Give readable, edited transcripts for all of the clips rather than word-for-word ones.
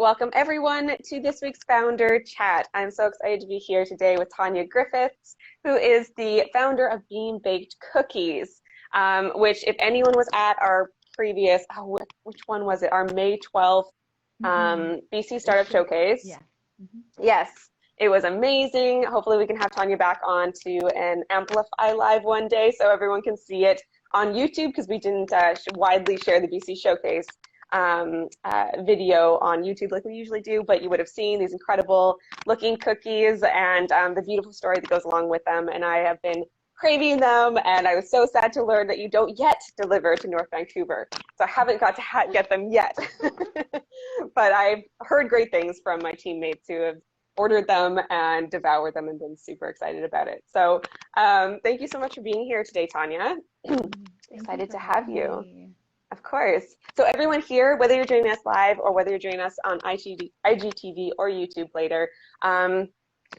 Welcome everyone to this week's Founder Chat. I'm so excited to be here today with Tanya Griffiths, who is the founder of Bean Baked Cookies, which if anyone was at our previous, which one was it? Our May 12th BC Startup Showcase. Yeah. Yes, it was amazing. Hopefully we can have Tanya back on to an Amplify Live one day so everyone can see it on YouTube, because we didn't widely share the BC Showcase video on YouTube like we usually do, but you would have seen these incredible looking cookies and the beautiful story that goes along with them. And I have been craving them, and I was so sad to learn that you don't yet deliver to North Vancouver. So I haven't got to get them yet. But I've heard great things from my teammates who have ordered them and devoured them and been super excited about it. So thank you so much for being here today, Tanya. Excited to have you. Of course. So everyone here, whether you're joining us live or whether you're joining us on IGTV or YouTube later,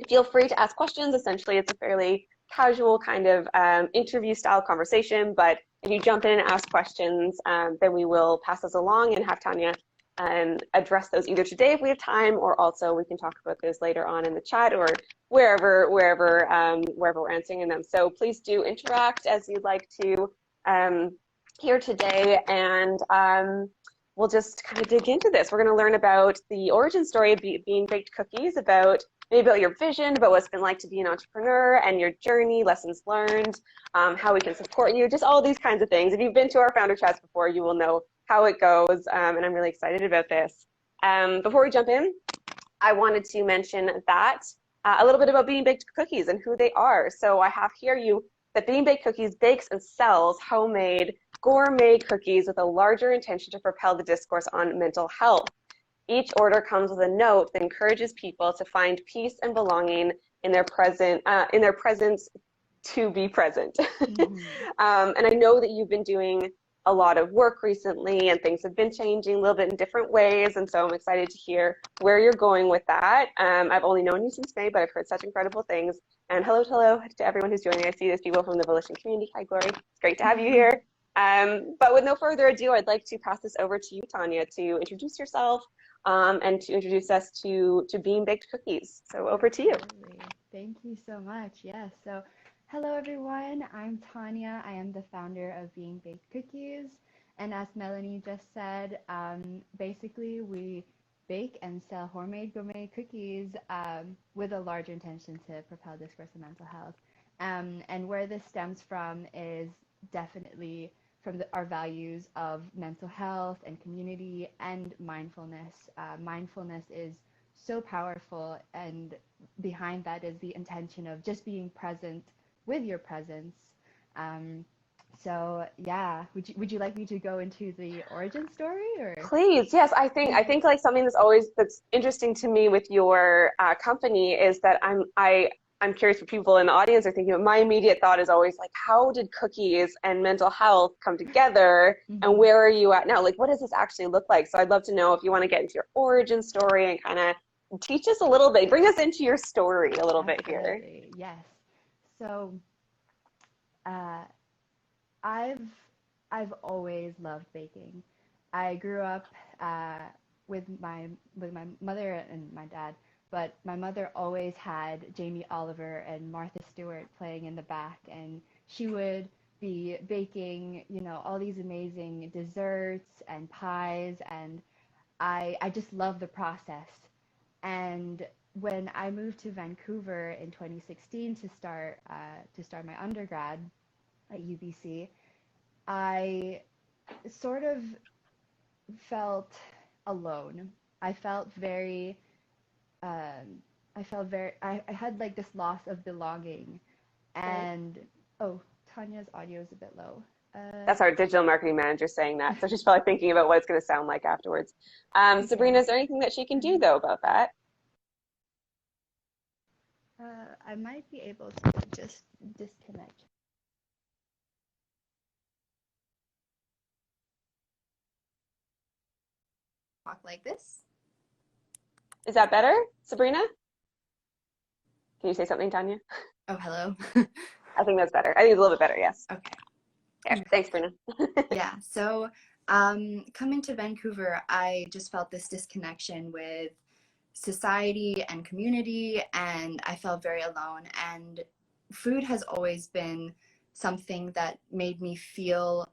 feel free to ask questions. Essentially, it's a fairly casual kind of interview style conversation, but if you jump in and ask questions, then we will pass those along and have Tanya address those either today if we have time, or also we can talk about those later on in the chat or wherever we're answering them. So please do interact as you'd like to here today, and we'll just kind of dig into this. We're going to learn about the origin story of Bean Baked Cookies, about your vision, about what's been like to be an entrepreneur and your journey, lessons learned, how we can support you, just all these kinds of things. If you've been to our founder chats before, you will know how it goes, and I'm really excited about this. Before we jump in, I wanted to mention that a little bit about Bean Baked Cookies and who they are. So I have here that Bean Baked Cookies bakes and sells homemade gourmet cookies with a larger intention to propel the discourse on mental health. Each order comes with a note that encourages people to find peace and belonging in their presence to be present. And I know that you've been doing a lot of work recently, and things have been changing a little bit in different ways, and so I'm excited to hear where you're going with that. I've only known you since May, but I've heard such incredible things. And hello to everyone who's joining. I see there's people from the Volition community. Hi, Glory. It's great to have you here. But with no further ado, I'd like to pass this over to you, Tanya, to introduce yourself and to introduce us to Bean Baked Cookies. So over to you. Thank you so much. Yes. So hello, everyone. I'm Tanya. I am the founder of Bean Baked Cookies. And as Melanie just said, basically we bake and sell homemade gourmet cookies with a large intention to propel discourse on mental health. And where this stems from is definitely from our values of mental health and community and mindfulness. Mindfulness is so powerful, and behind that is the intention of just being present with your presence. So yeah, would you like me to go into the origin story, or? Please, yes. I think like something that's interesting to me with your company is that I'm curious what people in the audience are thinking. My immediate thought is always like, how did cookies and mental health come together, and where are you at now? Like, what does this actually look like? So I'd love to know if you want to get into your origin story and kind of teach us a little bit, bring us into your story a little bit here. Yes. So I've always loved baking. I grew up with my mother and my dad. But my mother always had Jamie Oliver and Martha Stewart playing in the back, and she would be baking, all these amazing desserts and pies, and I just love the process. And when I moved to Vancouver in 2016 to start my undergrad at UBC, I sort of felt alone. I had like this loss of belonging, and Tanya's audio is a bit low. That's our digital marketing manager saying that, so she's probably thinking about what it's going to sound like afterwards. Sabrina, is there anything that she can do though about that? I might be able to just disconnect. Talk like this. Is that better, Sabrina? Can you say something, Tanya? Oh, hello. I think that's better. I think it's a little bit better, yes. Okay. Yeah, thanks, Sabrina. Yeah, so Coming to Vancouver, I just felt this disconnection with society and community, and I felt very alone. And food has always been something that made me feel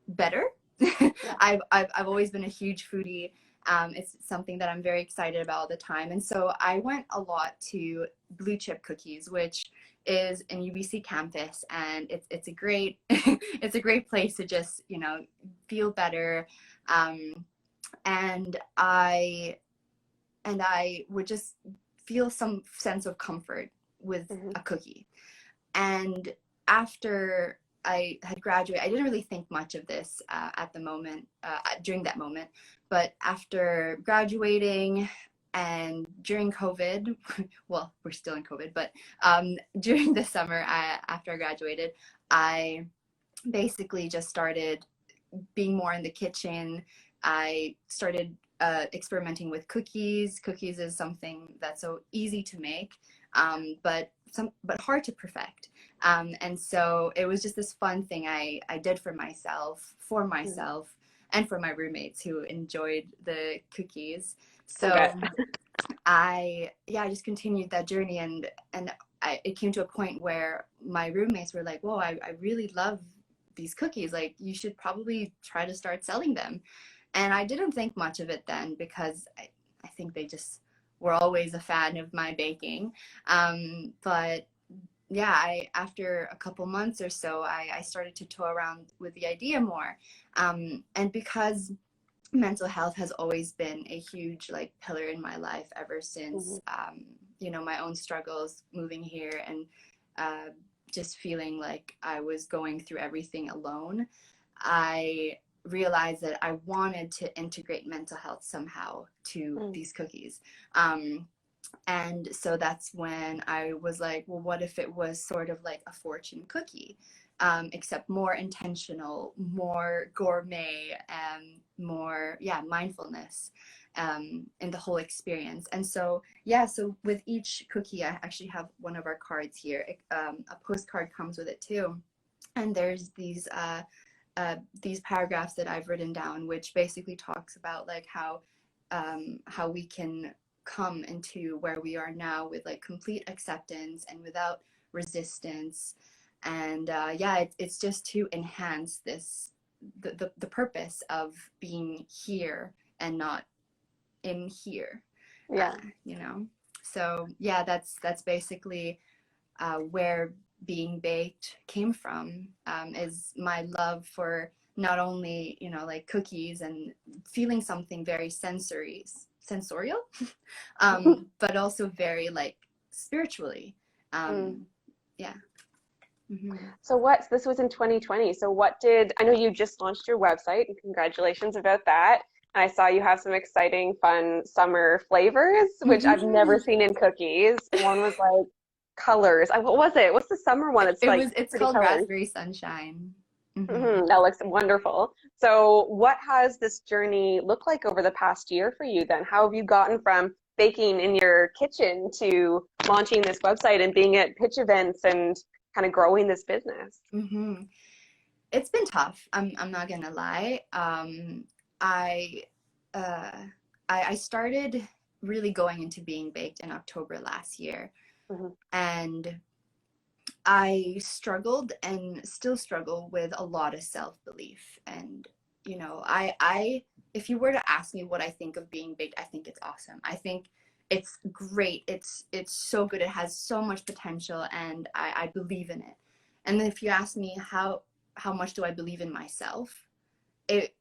better. Yeah. I've always been a huge foodie. It's something that I'm very excited about all the time. And so I went a lot to Blue Chip Cookies, which is in UBC campus, and it's a great it's a great place to just, you know, feel better. And I would just feel some sense of comfort with Mm-hmm. a cookie. And after I had graduated, I didn't really think much of this at the moment, during that moment. But after graduating and during COVID, well, we're still in COVID, but during the summer after I graduated, I basically just started being more in the kitchen. I started experimenting with cookies. Cookies is something that's so easy to make, but hard to perfect. And so it was just this fun thing I did for myself, and for my roommates who enjoyed the cookies. So I just continued that journey, and it came to a point where my roommates were like, "Whoa, I really love these cookies. Like, you should probably try to start selling them." And I didn't think much of it then, because I think they just were always a fan of my baking. But yeah, after a couple months or so, I started to toy around with the idea more. And because mental health has always been a huge like pillar in my life ever since, you know, my own struggles moving here, and just feeling like I was going through everything alone, I realized that I wanted to integrate mental health somehow to these cookies. And so that's when I was like, well, what if it was sort of like a fortune cookie, except more intentional, more gourmet, and more, mindfulness in the whole experience. And so, so with each cookie, I actually have one of our cards here. A postcard comes with it too. And there's these paragraphs that I've written down, which basically talks about like how we can come into where we are now with like complete acceptance and without resistance. And it's just to enhance this the purpose of being here and not in here. You know. So that's basically where Being Baked came from, is my love for not only, you know, like cookies and feeling something very sensorial, but also very like spiritually. Yeah. Mm-hmm. So this was in 2020. So I know you just launched your website, and congratulations about that. And I saw you have some exciting, fun summer flavors, which I've never seen in cookies. One was like colors. What was it? What's the summer one? It's pretty called colors. Raspberry Sunshine. That looks wonderful. So what has this journey looked like over the past year for you then? How have you gotten from baking in your kitchen to launching this website and being at pitch events and kind of growing this business? It's been tough. I'm not gonna lie. I started really going into Being Baked in October last year, and I struggled and still struggle with a lot of self-belief. And you know, I if you were to ask me what I think of Being Baked, I think it's awesome. I think it's great. It's so good. It has so much potential, and I believe in it. And then if you ask me how much do I believe in myself, it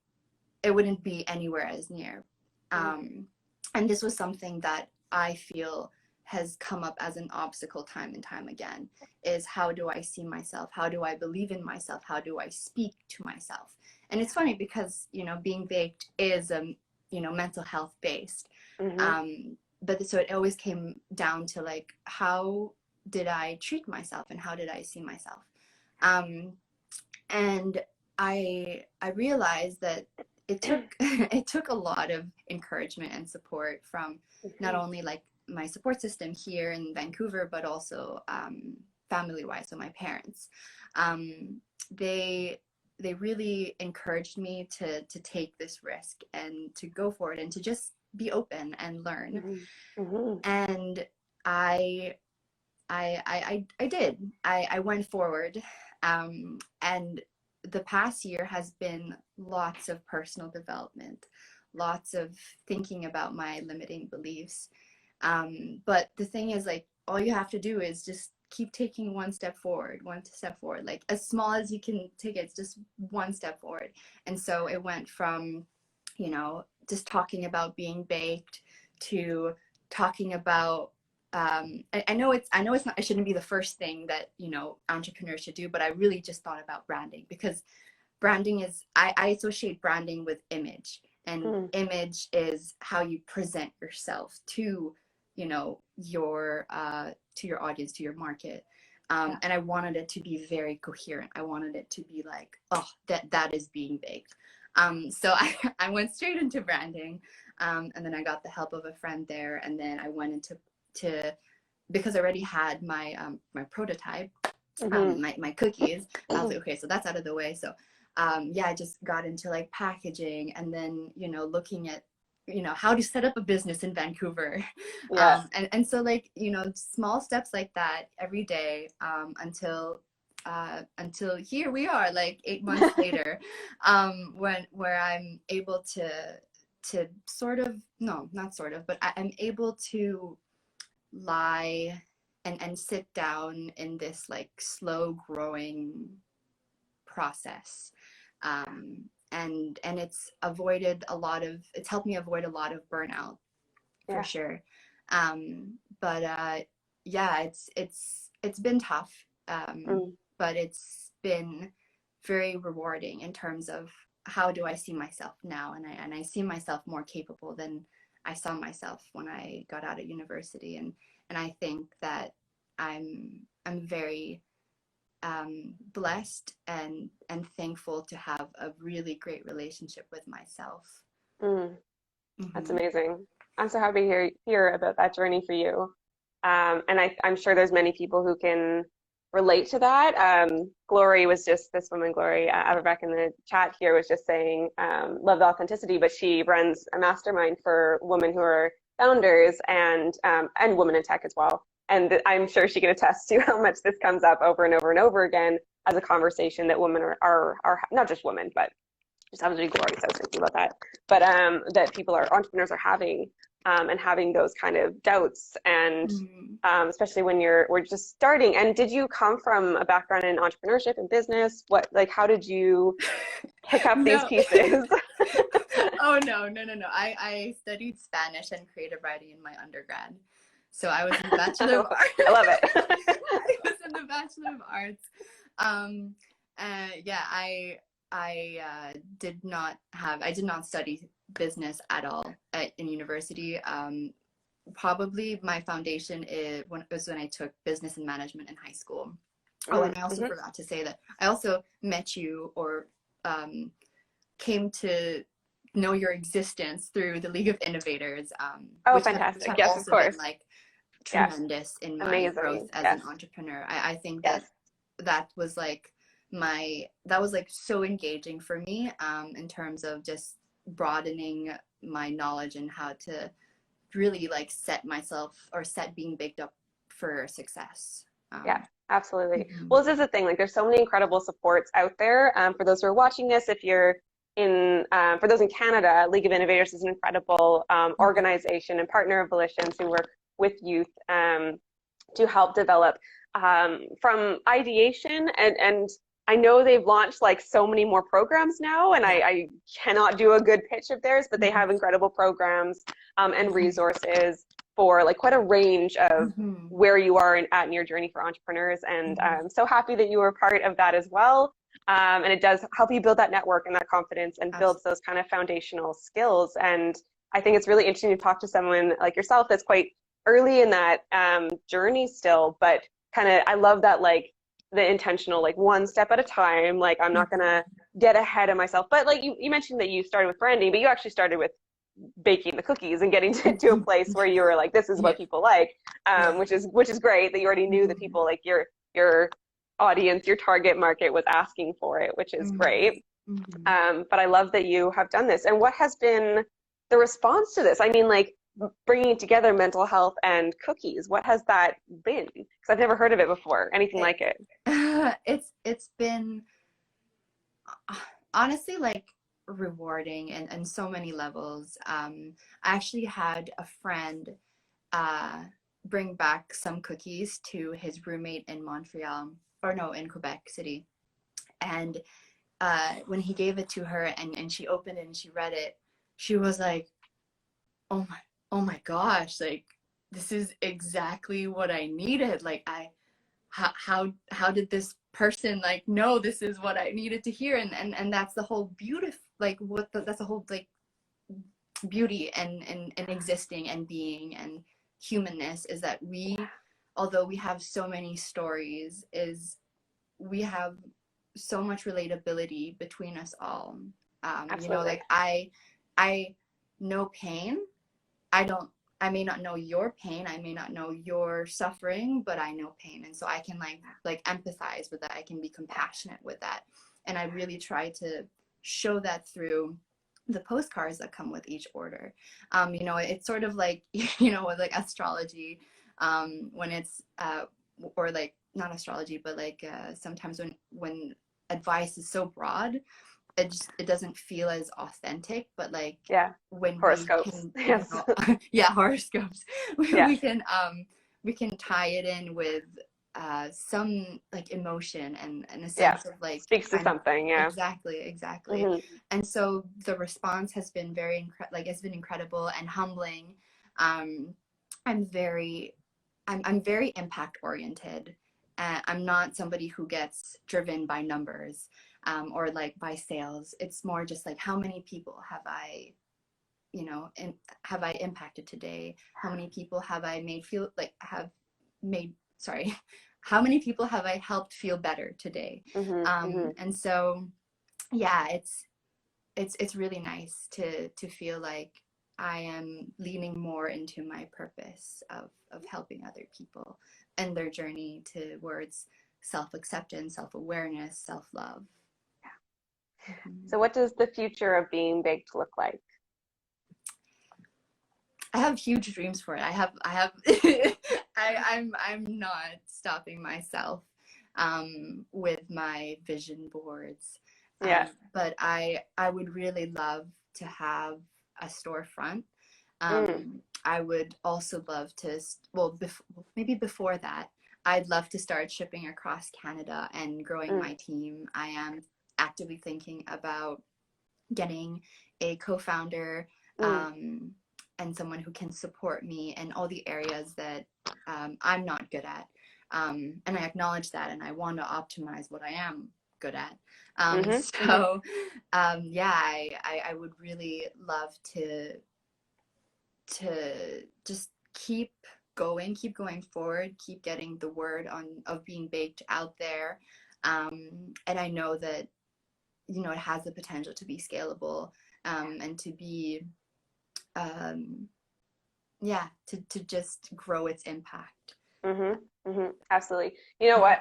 wouldn't be anywhere as near. And this was something that I feel has come up as an obstacle time and time again, is how do I see myself? How do I believe in myself? How do I speak to myself? And it's funny because, you know, Being Baked is, you know, mental health based. But so it always came down to like, how did I treat myself and how did I see myself? And I realized that it took a lot of encouragement and support from not only like my support system here in Vancouver, but also family-wise, so my parents. They they really encouraged me to take this risk and to go for it and to just be open and learn. And I did. I went forward. And the past year has been lots of personal development, lots of thinking about my limiting beliefs. But the thing is, like, all you have to do is just keep taking one step forward, like as small as you can take it, it's just one step forward. And so it went from, just talking about being baked to talking about, I know it's not, it shouldn't be the first thing that, entrepreneurs should do, but I really just thought about branding, because branding is, I associate branding with image, and image is how you present yourself to, your audience, to your market. And I wanted it to be very coherent. I wanted it to be like, oh, that is being baked. So I went straight into branding, and then I got the help of a friend there, and then I went into because I already had my my prototype, my cookies. I was like, okay, so that's out of the way. So I just got into like packaging, and then looking at how to set up a business in Vancouver. And so, like, small steps like that every day, until here we are, like 8 months later, where I'm able to sort of, no, not sort of, but I'm able to lie and sit down in this like slow growing process. And it's helped me avoid a lot of burnout, for sure. But it's been tough, but it's been very rewarding in terms of how do I see myself now, and I see myself more capable than I saw myself when I got out of university, and I think that I'm very blessed and thankful to have a really great relationship with myself. That's amazing. I'm so happy to hear about that journey for you. And I'm sure there's many people who can relate to that. Glory was just, this woman, Glory Averbeck, in the chat here was just saying, love the authenticity, but she runs a mastermind for women who are founders and women in tech as well. And I'm sure she can attest to how much this comes up over and over and over again as a conversation that women are not just women, but just happens to be Glory, so I was thinking about that. But that entrepreneurs are having, and having those kind of doubts, and especially when we're just starting. And did you come from a background in entrepreneurship and business? How did you pick up these pieces? Oh, no. I studied Spanish and creative writing in my undergrad. So I was in the Bachelor of Arts. I love it. I was in the Bachelor of Arts. I did not study business at all in university. Probably my foundation was when I took business and management in high school. Oh, and I also forgot to say that I also met you, or came to know your existence through the League of Innovators. Oh, fantastic. Yes, of course. Been, like, tremendous in my growth as an entrepreneur. I think that was like so engaging for me, in terms of just broadening my knowledge and how to really like set being baked up for success. Absolutely. Well, this is the thing, like there's so many incredible supports out there. For those who are watching this, if you're for those in Canada, League of Innovators is an incredible organization and partner of Volitions who work with youth to help develop from ideation, and I know they've launched like so many more programs now, and I cannot do a good pitch of theirs, but they have incredible programs and resources for like quite a range of where you are at in your journey for entrepreneurs. And I'm so happy that you were part of that as well. And it does help you build that network and that confidence, and builds those kind of foundational skills. And I think it's really interesting to talk to someone like yourself that's quite early in that journey still, but kind of, I love that, like the intentional, like one step at a time, like I'm not gonna get ahead of myself. But like you mentioned that you started with branding, but you actually started with baking the cookies and getting to a place where you were like, this is what people like, which is great that you already knew that people like your audience, your target market was asking for it, which is great. But I love that you have done this. And what has been the response to this? I mean, like bringing together mental health and cookies. What has that been? Because I've never heard of it before, anything like it. It's been honestly like rewarding and so many levels. I actually had a friend bring back some cookies to his roommate in Montreal, or no, in Quebec City. And when he gave it to her and she opened it and she read it, she was like, oh my gosh, like this is exactly what I needed. Like how did this person like know this is what I needed to hear? And that's the whole beauty, like that's the whole like beauty and existing and being and humanness, is that although we have so many stories, is we have so much relatability between us all. You know, like I know pain. I may not know your pain, I may not know your suffering, but I know pain, and so I can like empathize with that. I can be compassionate with that, and I really try to show that through the postcards that come with each order. You know, it's sort of like, you know, with like astrology, when it's or like not astrology, but like sometimes when advice is so broad, it doesn't feel as authentic. But like when horoscopes, we can, horoscopes, we can tie it in with some like emotion and a sense of like speaks to something. Exactly. And so the response has been it's been incredible and humbling. I'm very impact oriented. I'm not somebody who gets driven by numbers or like by sales. It's more just like, how many people have I, you know, have I impacted today? How many people have I how many people have I helped feel better today? And so, yeah, it's really nice to feel like I am leaning more into my purpose of helping other people and their journey towards self-acceptance, self-awareness, self-love. So what does the future of Being Baked look like? I have huge dreams for it. I'm not stopping myself with my vision boards. But I would really love to have a storefront. I would also love to, maybe before that, I'd love to start shipping across Canada and growing my team. I am actively thinking about getting a co-founder and someone who can support me in all the areas that I'm not good at. And I acknowledge that, and I want to optimize what I am good at. So I would really love to just keep going forward, keep getting the word of Being Baked out there. And I know that, you know, it has the potential to be scalable and to be to just grow its impact. Absolutely. You know what,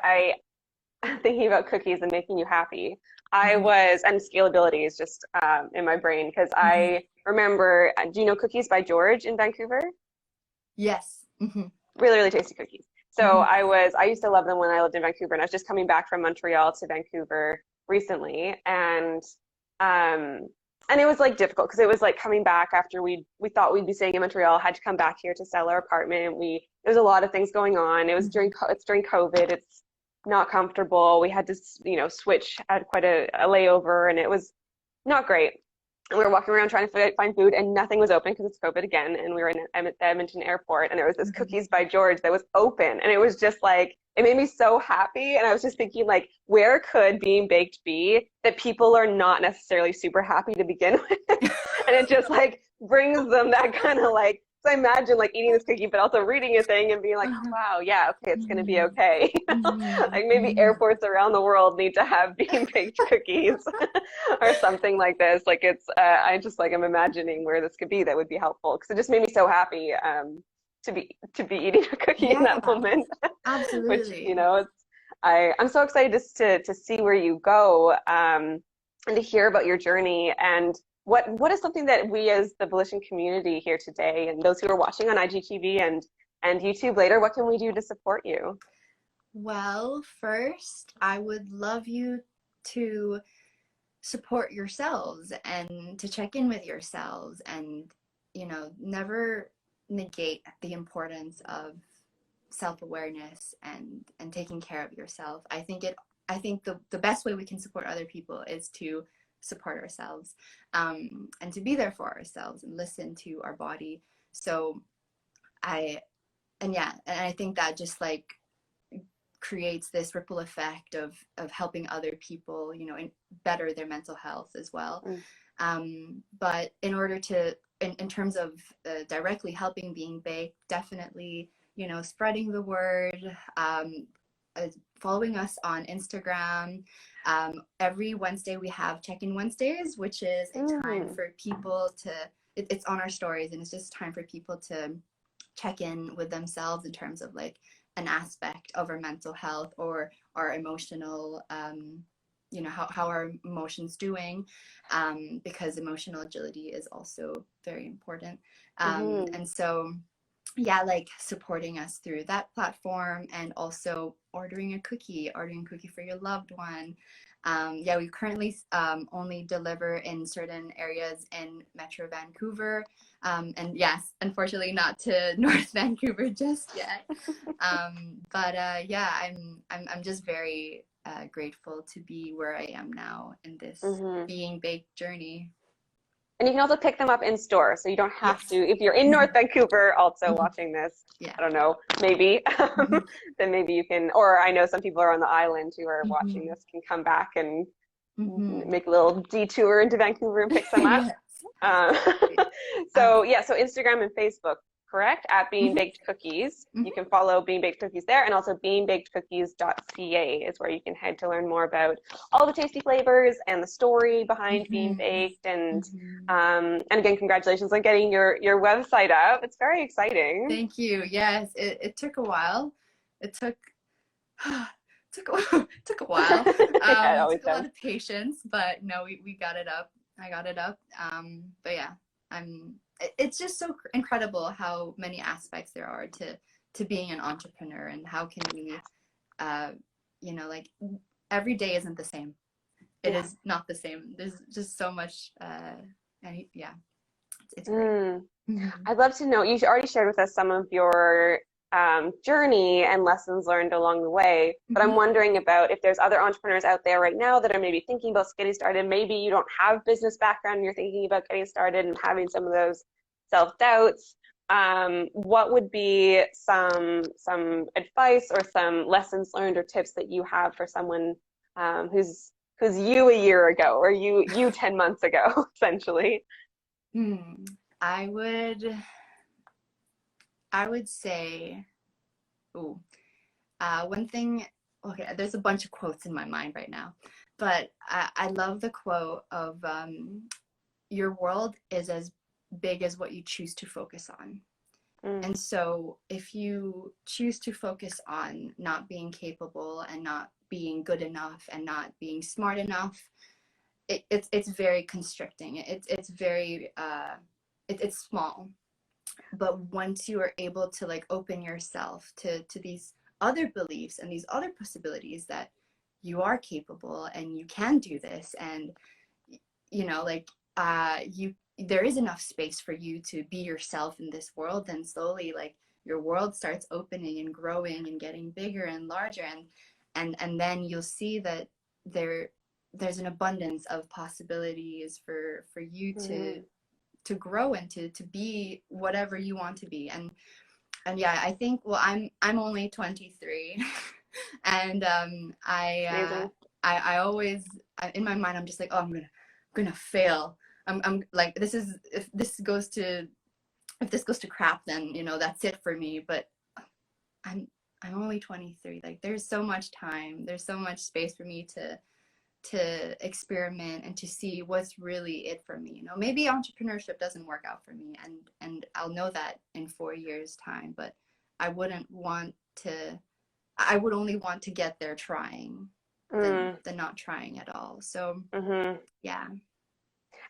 thinking about cookies and making you happy, and scalability is just in my brain, because I remember, do you know Cookies by George in Vancouver? Yes. Really, really tasty cookies. So I used to love them when I lived in Vancouver, and I was just coming back from Montreal to Vancouver recently, and it was like difficult because it was like coming back after we thought we'd be staying in Montreal, had to come back here to sell our apartment. There's a lot of things going on. It's during COVID. It's not comfortable. We had to, you know, switch at quite a layover, and it was not great. And we were walking around trying to find food, and nothing was open because it's COVID again. And we were in the Edmonton airport, and there was this Cookies by George that was open, and it was just like, it made me so happy. And I was just thinking, like, where could Being Baked be that people are not necessarily super happy to begin with? And it just like brings them that kind of like, so I imagine like eating this cookie, but also reading a thing and being like, oh, wow, yeah, okay, it's going to be okay. Like maybe airports around the world need to have Being Baked cookies or something like this. Like I just like, I'm imagining where this could be that would be helpful, because it just made me so happy to be eating a cookie in that moment. Absolutely. Which, you know, I'm so excited just to see where you go, and to hear about your journey. And what is something that we as the Volition community here today, and those who are watching on IGTV and YouTube later, what can we do to support you? Well, first, I would love you to support yourselves and to check in with yourselves and, never negate the importance of self-awareness and taking care of yourself. I think the best way we can support other people is to support ourselves, and to be there for ourselves and listen to our body. So I and yeah, and I think that just like creates this ripple effect of helping other people, and better their mental health as well. But in order to, in terms of directly helping Being Baked, definitely, spreading the word, following us on Instagram. Every Wednesday we have Check-in Wednesdays, which is a time for people to, it's on our stories, and it's just time for people to check in with themselves in terms of like an aspect of our mental health or our emotional, how our emotions doing, because emotional agility is also very important. And so, yeah, like supporting us through that platform, and also ordering a cookie for your loved one. Yeah, we currently only deliver in certain areas in Metro Vancouver, and yes, unfortunately not to North Vancouver just yet. But yeah, I'm just very grateful to be where I am now in this Being Baked journey. And you can also pick them up in store, so you don't have Yes. to, if you're in North Vancouver also watching this, Yeah. I don't know, maybe, then maybe you can, or I know some people are on the island who are watching this can come back and make a little detour into Vancouver and pick some up. Yes. So yeah, so Instagram and Facebook, correct? At Being Baked Cookies. You can follow Being Baked Cookies there, and also beingbakedcookies.ca is where you can head to learn more about all the tasty flavors and the story behind Being Baked. And again, congratulations on getting your website up. It's very exciting. Thank you. Yes, it took a while. It took took a while. Yeah, it It took a does. lot of patience, but no, we got it up. I got it up. But yeah, it's just so incredible how many aspects there are to being an entrepreneur, and how can we, like every day isn't the same. It is not the same. There's just so much, and yeah, it's great. I'd love to know, you already shared with us some of your journey and lessons learned along the way, but I'm wondering about if there's other entrepreneurs out there right now that are maybe thinking about getting started. Maybe you don't have business background and you're thinking about getting started and having some of those self-doubts. What would be some advice or some lessons learned or tips that you have for someone who's you a year ago, or you 10 months ago, essentially? I would say, one thing. Okay, there's a bunch of quotes in my mind right now, but I love the quote of, your world is as big as what you choose to focus on. And so if you choose to focus on not being capable and not being good enough and not being smart enough, it's very constricting. It's very it's small. But once you are able to like open yourself to these other beliefs and these other possibilities, that you are capable and you can do this, and like there is enough space for you to be yourself in this world, then slowly like your world starts opening and growing and getting bigger and larger, and then you'll see that there's an abundance of possibilities for you to grow and to be whatever you want to be. And yeah, I think, well, I'm only 23 and I always, in my mind, I'm just like, oh, I'm gonna fail. I'm like, if this goes to crap, then that's it for me. But I'm only 23. Like, there's so much time, there's so much space for me to experiment and to see what's really it for me. Maybe entrepreneurship doesn't work out for me, and I'll know that in 4 years time, but I wouldn't want to I would only want to get there trying than not trying at all. So yeah.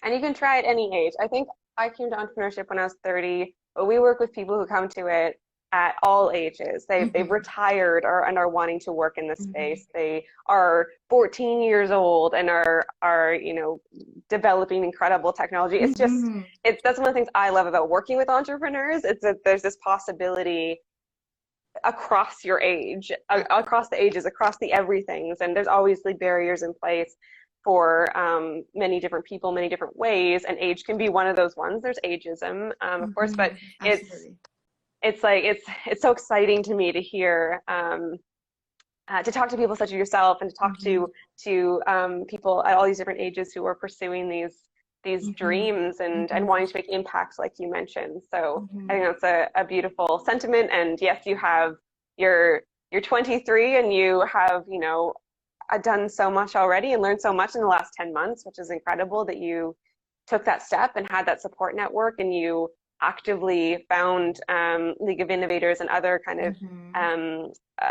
And you can try at any age. I think I came to entrepreneurship when I was 30, but we work with people who come to it at all ages. They've retired and are wanting to work in this space. They are 14 years old and are developing incredible technology. It's just that's one of the things I love about working with entrepreneurs. It's that there's this possibility across your age, across the ages, across the everythings, and there's obviously barriers in place for many different people, many different ways, and age can be one of those ones. There's ageism, of course, but it's like it's so exciting to me to hear to talk to people such as yourself and to talk to people at all these different ages who are pursuing these dreams and wanting to make impacts like you mentioned. So I think that's a beautiful sentiment. And yes, you're 23 and you have, done so much already and learned so much in the last 10 months, which is incredible that you took that step and had that support network and you actively found League of Innovators and other kind of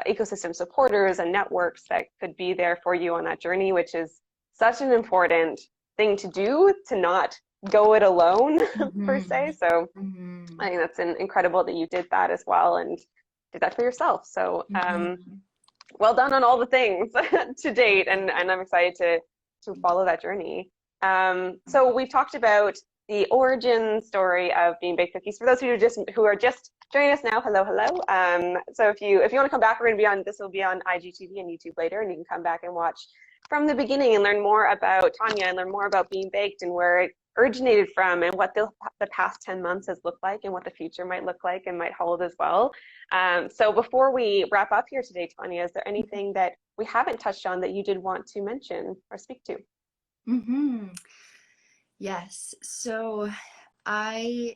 ecosystem supporters and networks that could be there for you on that journey, which is such an important thing to do, to not go it alone per se. So I think that's incredible that you did that as well and did that for yourself. So well done on all the things to date, and I'm excited to follow that journey. So we've talked about the origin story of Bean Baked Cookies. For those who are just joining us now, hello. So if you want to come back, this will be on IGTV and YouTube later, and you can come back and watch from the beginning and learn more about Tanya and learn more about Bean Baked and where it originated from and what the past 10 months has looked like and what the future might look like and might hold as well. So before we wrap up here today, Tanya, is there anything that we haven't touched on that you did want to mention or speak to? Yes. So I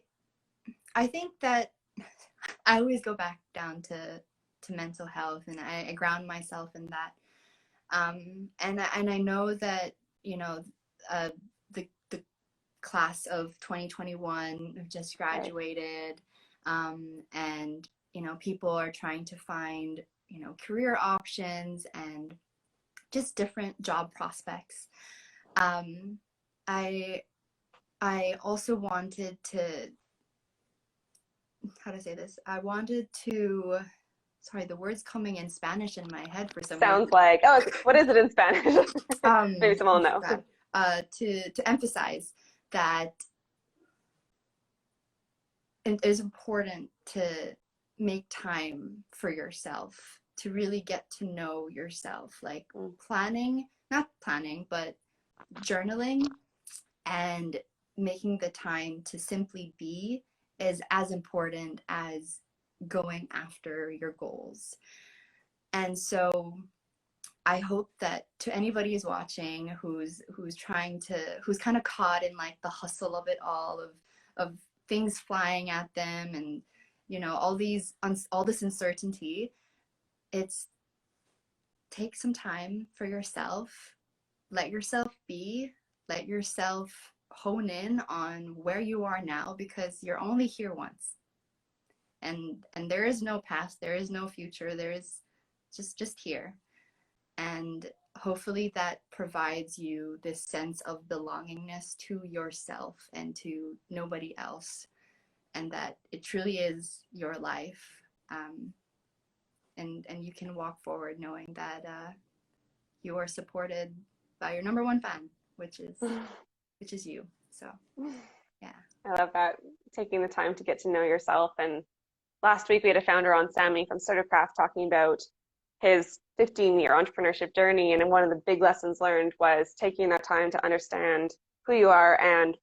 think that I always go back down to mental health, and I ground myself in that. And I know that, the class of 2021 have just graduated, and, people are trying to find, career options and just different job prospects. I also wanted to, how to say this? I wanted to, sorry, the word's coming in Spanish in my head for some reason. Sounds like, what is it in Spanish? Maybe someone will know. To emphasize that it is important to make time for yourself, to really get to know yourself, like not planning, but journaling and making the time to simply be is as important as going after your goals. And so I hope that to anybody who's watching, who's kind of caught in like the hustle of it all, of things flying at them and, all this uncertainty, it's take some time for yourself, let yourself be, let yourself hone in on where you are now, because you're only here once. And there is no past, there is no future, there is just here. And hopefully that provides you this sense of belongingness to yourself and to nobody else, and that it truly is your life. And you can walk forward knowing that you are supported by your number one fan, which is you. So yeah. I love that, taking the time to get to know yourself. And last week we had a founder on, Sammy from Startup talking about his 15-year entrepreneurship journey, and one of the big lessons learned was taking that time to understand who you are and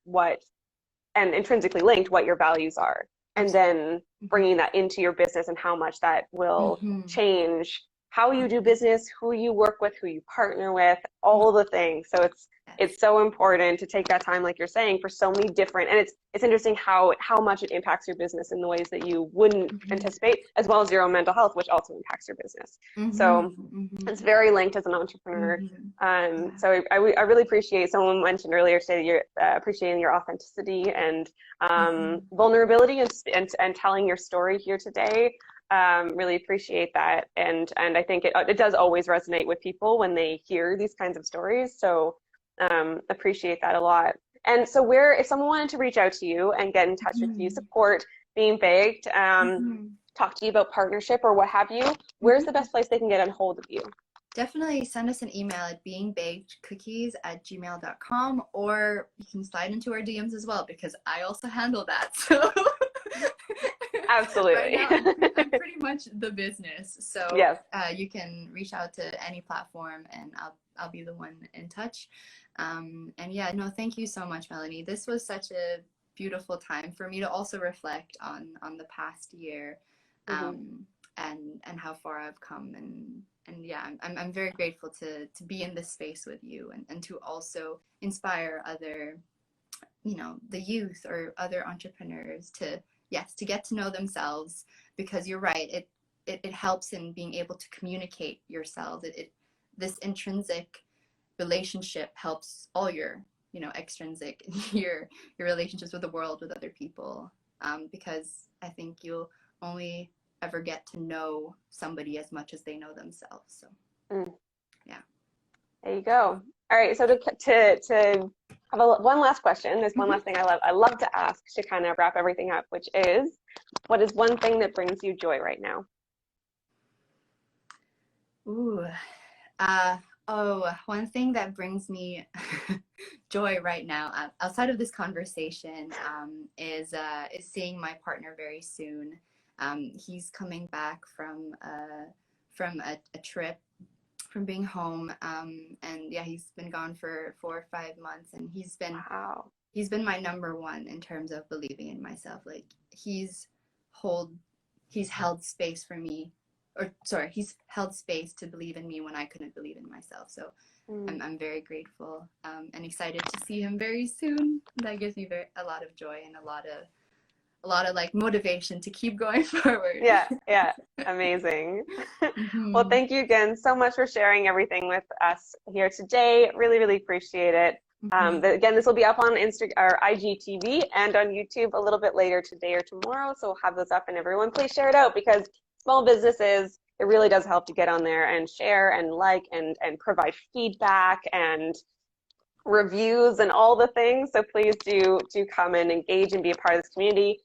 intrinsically linked what your values are, and then bringing that into your business and how much that will change how you do business, who you work with, who you partner with, all the things. So it's It's so important to take that time, like you're saying, for so many different, and it's interesting how much it impacts your business in the ways that you wouldn't anticipate, as well as your own mental health, which also impacts your business. So it's very linked as an entrepreneur. So I really appreciate, someone mentioned earlier today that you're appreciating your authenticity and vulnerability and telling your story here today. Really appreciate that, and I think it does always resonate with people when they hear these kinds of stories. So appreciate that a lot. And so if someone wanted to reach out to you and get in touch with you, support Being Baked, talk to you about partnership or what have you, where's the best place they can get on hold of you? Definitely send us an email at beingbakedcookies@gmail.com, or you can slide into our DMs as well, because I also handle that. So absolutely. Right now, I'm pretty much the business. So yes. You can reach out to any platform, and I'll be the one in touch. And yeah, no, thank you so much, Melanie. This was such a beautiful time for me to also reflect on the past year, and how far I've come, and yeah, I'm very grateful to be in this space with you, and to also inspire other, the youth or other entrepreneurs to get to know themselves, because you're right, it helps in being able to communicate yourselves. This intrinsic relationship helps all your extrinsic, your relationships with the world, with other people, because I think you'll only ever get to know somebody as much as they know themselves. So yeah, there you go. All right, so to have one last question, there's one last thing I love to ask to kind of wrap everything up, which is, what is one thing that brings you joy right now? One thing that brings me joy right now, outside of this conversation, is seeing my partner very soon. He's coming back from a trip, from being home, and yeah, he's been gone for 4 or 5 months, and he's been my number one in terms of believing in myself. Like, he's held space for me, he's held space to believe in me when I couldn't believe in myself. So I'm very grateful, and excited to see him very soon. That gives me a lot of joy and a lot of like motivation to keep going forward. Yeah, amazing. Well, thank you again so much for sharing everything with us here today. Really, really appreciate it. Again, this will be up on IGTV and on YouTube a little bit later today or tomorrow, so we'll have those up, and everyone please share it out, because small businesses, it really does help to get on there and share and and provide feedback and reviews and all the things. So please do come and engage and be a part of this community.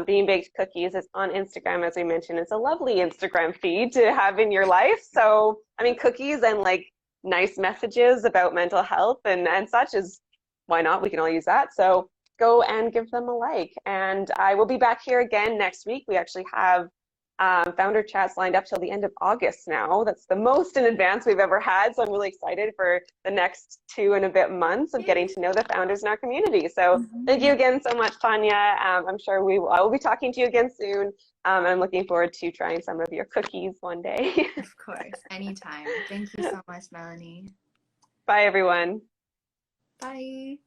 Being Baked Cookies is on Instagram, as we mentioned. It's a lovely Instagram feed to have in your life. So, I mean, cookies and like nice messages about mental health and such is, why not? We can all use that. So go and give them a like. And I will be back here again next week. We actually have founder chats lined up till the end of August now. That's the most in advance we've ever had. So I'm really excited for the next 2 and a bit months of getting to know the founders in our community. So thank you again so much, Tanya. I'm sure I will be talking to you again soon. I'm looking forward to trying some of your cookies one day. Of course, anytime. Thank you so much, Melanie. Bye, everyone. Bye.